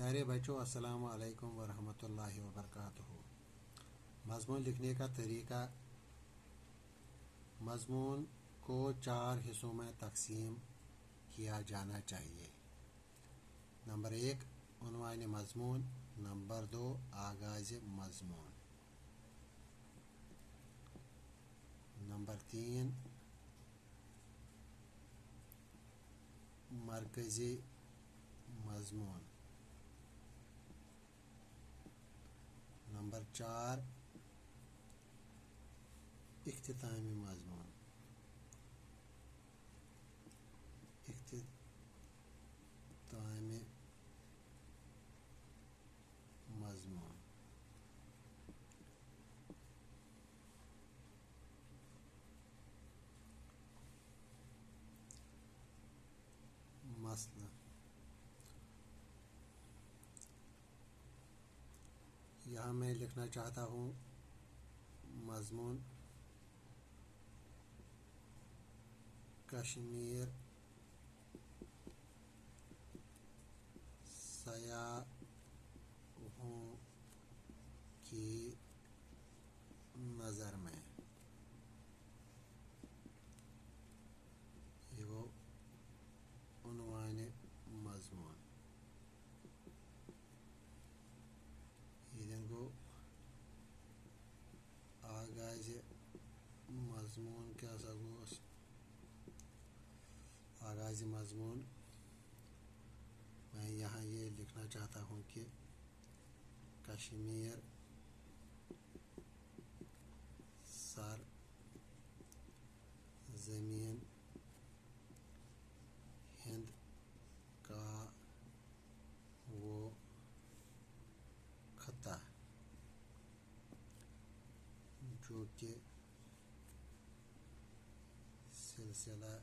پیارے بچوں، السلام علیکم ورحمۃ اللہ وبرکاتہ۔ مضمون لکھنے کا طریقہ: مضمون کو 4 حصوں میں تقسیم کیا جانا چاہیے۔ نمبر 1 عنوان مضمون، نمبر 2 آغاز مضمون، نمبر 3 مرکزی مضمون، نمبر 4 اختتامی مضمون۔ اختتامی مضمون مثلا یہاں میں لکھنا چاہتا ہوں مضمون کشمیر سیاحوں کی نظر میں۔ یہ وہ عنوان مضمون۔ یہ کو آغاز مضمون کیا سا گوس؟ آغاز مضمون میں یہاں یہ لکھنا چاہتا ہوں کہ کشمیر سر زمین ہند کا وہ خطہ جو کہ سلسلہ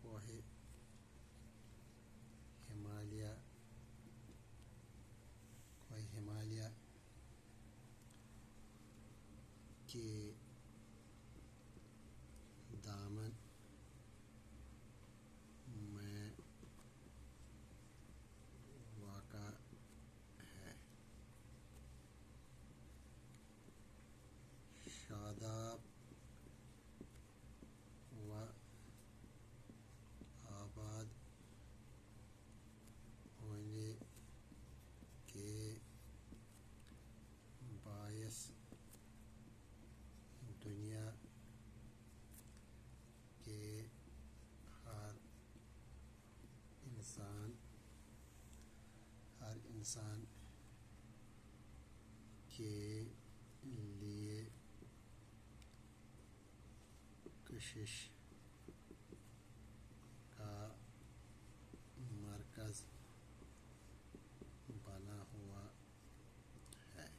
کوہ ہمالیہ کے دامن میں واقع ہے۔ شاداب و آباد ہونے کے باعث دنیا کے ہر انسان کے لیے کشش کا مرکز بنا ہوا ہے۔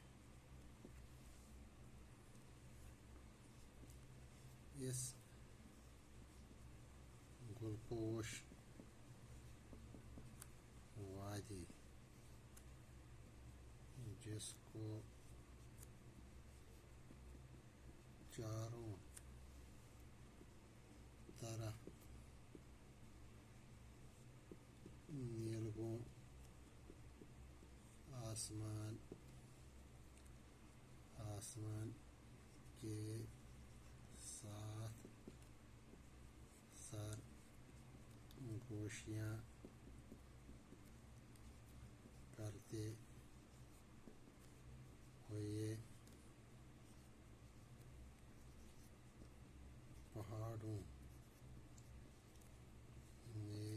اس گلپوش وادی جس کو چاروں طرف نیلگوں آسمان کے ساتھ سرگوشیاں کرتے ہوئے پہاڑوں نے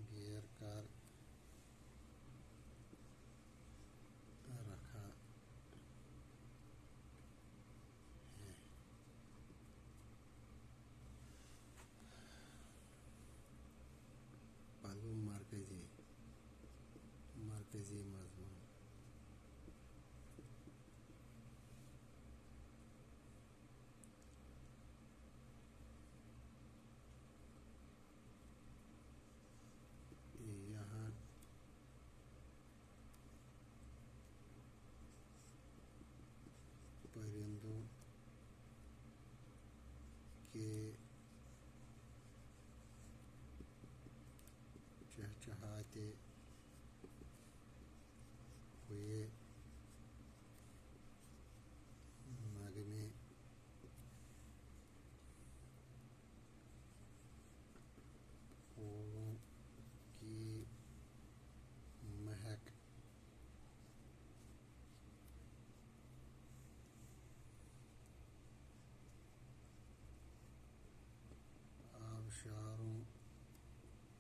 گھیر کر رکھا ہے۔ پہلو مرکزی مضمون۔ یہاں پرندوں کے چہچہاتے ہوئے نغمے پھولوں کی مہک آبشاروں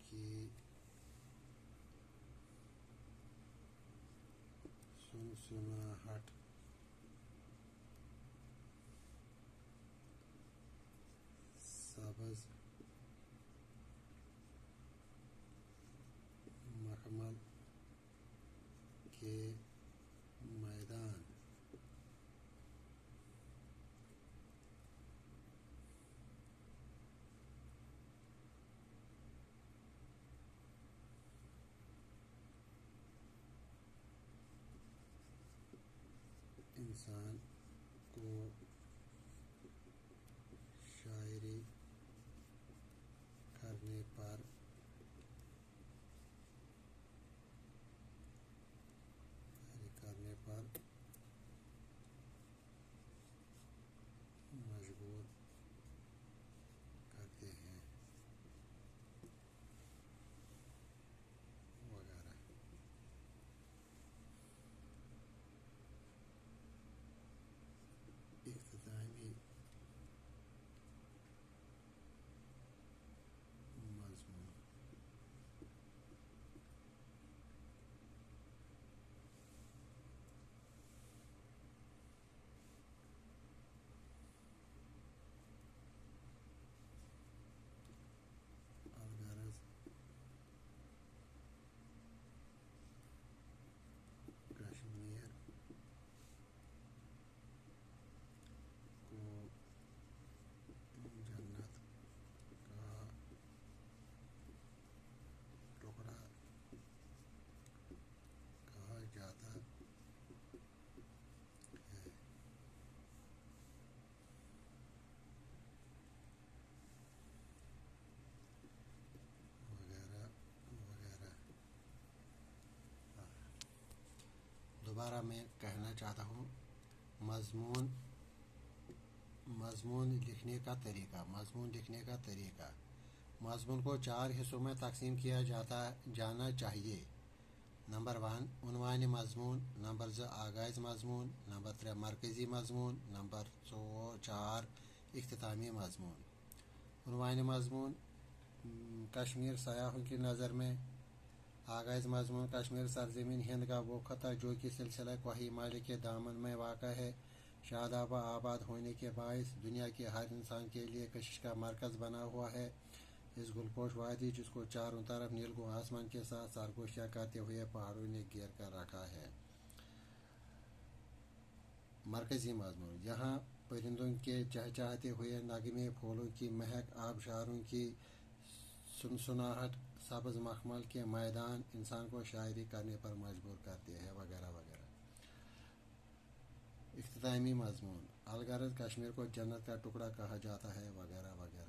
کی سنسناہٹ سبز مخمل کے میدان انسان کو شاعری کرنے پر مجبور کرتے ہیں وغیرہ۔ اختتامی مضمون الغرض کشمیر کو جنت کا ٹکڑا کہا جاتا ہے، وغیرہ وغیرہ۔ دوبارہ میں کہنا چاہتا ہوں، مضمون لکھنے کا طریقہ۔ مضمون کو 4 حصوں میں تقسیم کیا جانا چاہیے۔ نمبر 1 عنوان مضمون، نمبر 2 آغاز مضمون، نمبر 3 مرکزی مضمون، نمبر 4 اختتامی مضمون۔ عنوان مضمون کشمیر سیاحوں کی نظر میں۔ آغاز مضمون کشمیر سرزمین ہند کا وہ خطہ جو کہ سلسلہ کوہ ہمالیہ کے دامن میں واقع ہے، شاداب و آباد ہونے کے باعث دنیا کے ہر انسان کے لیے کشش کا مرکز بنا ہوا ہے۔ اس گلپوش وادی جس کو چاروں طرف نیلگو آسمان کے ساتھ سرگوشیاں کرتے ہوئے پہاڑوں نے گھیر کر رکھا ہے۔ مرکزی مضمون یہاں پرندوں کے چہچہاتے ہوئے نغمے، پھولوں کی مہک، آبشاروں کی سنسناہٹ، سبز مخمل کے میدان انسان کو شاعری کرنے پر مجبور کرتے ہیں وغیرہ وغیرہ۔ اختتامی مضمون الغرض کشمیر کو جنت کا ٹکڑا کہا جاتا ہے وغیرہ وغیرہ۔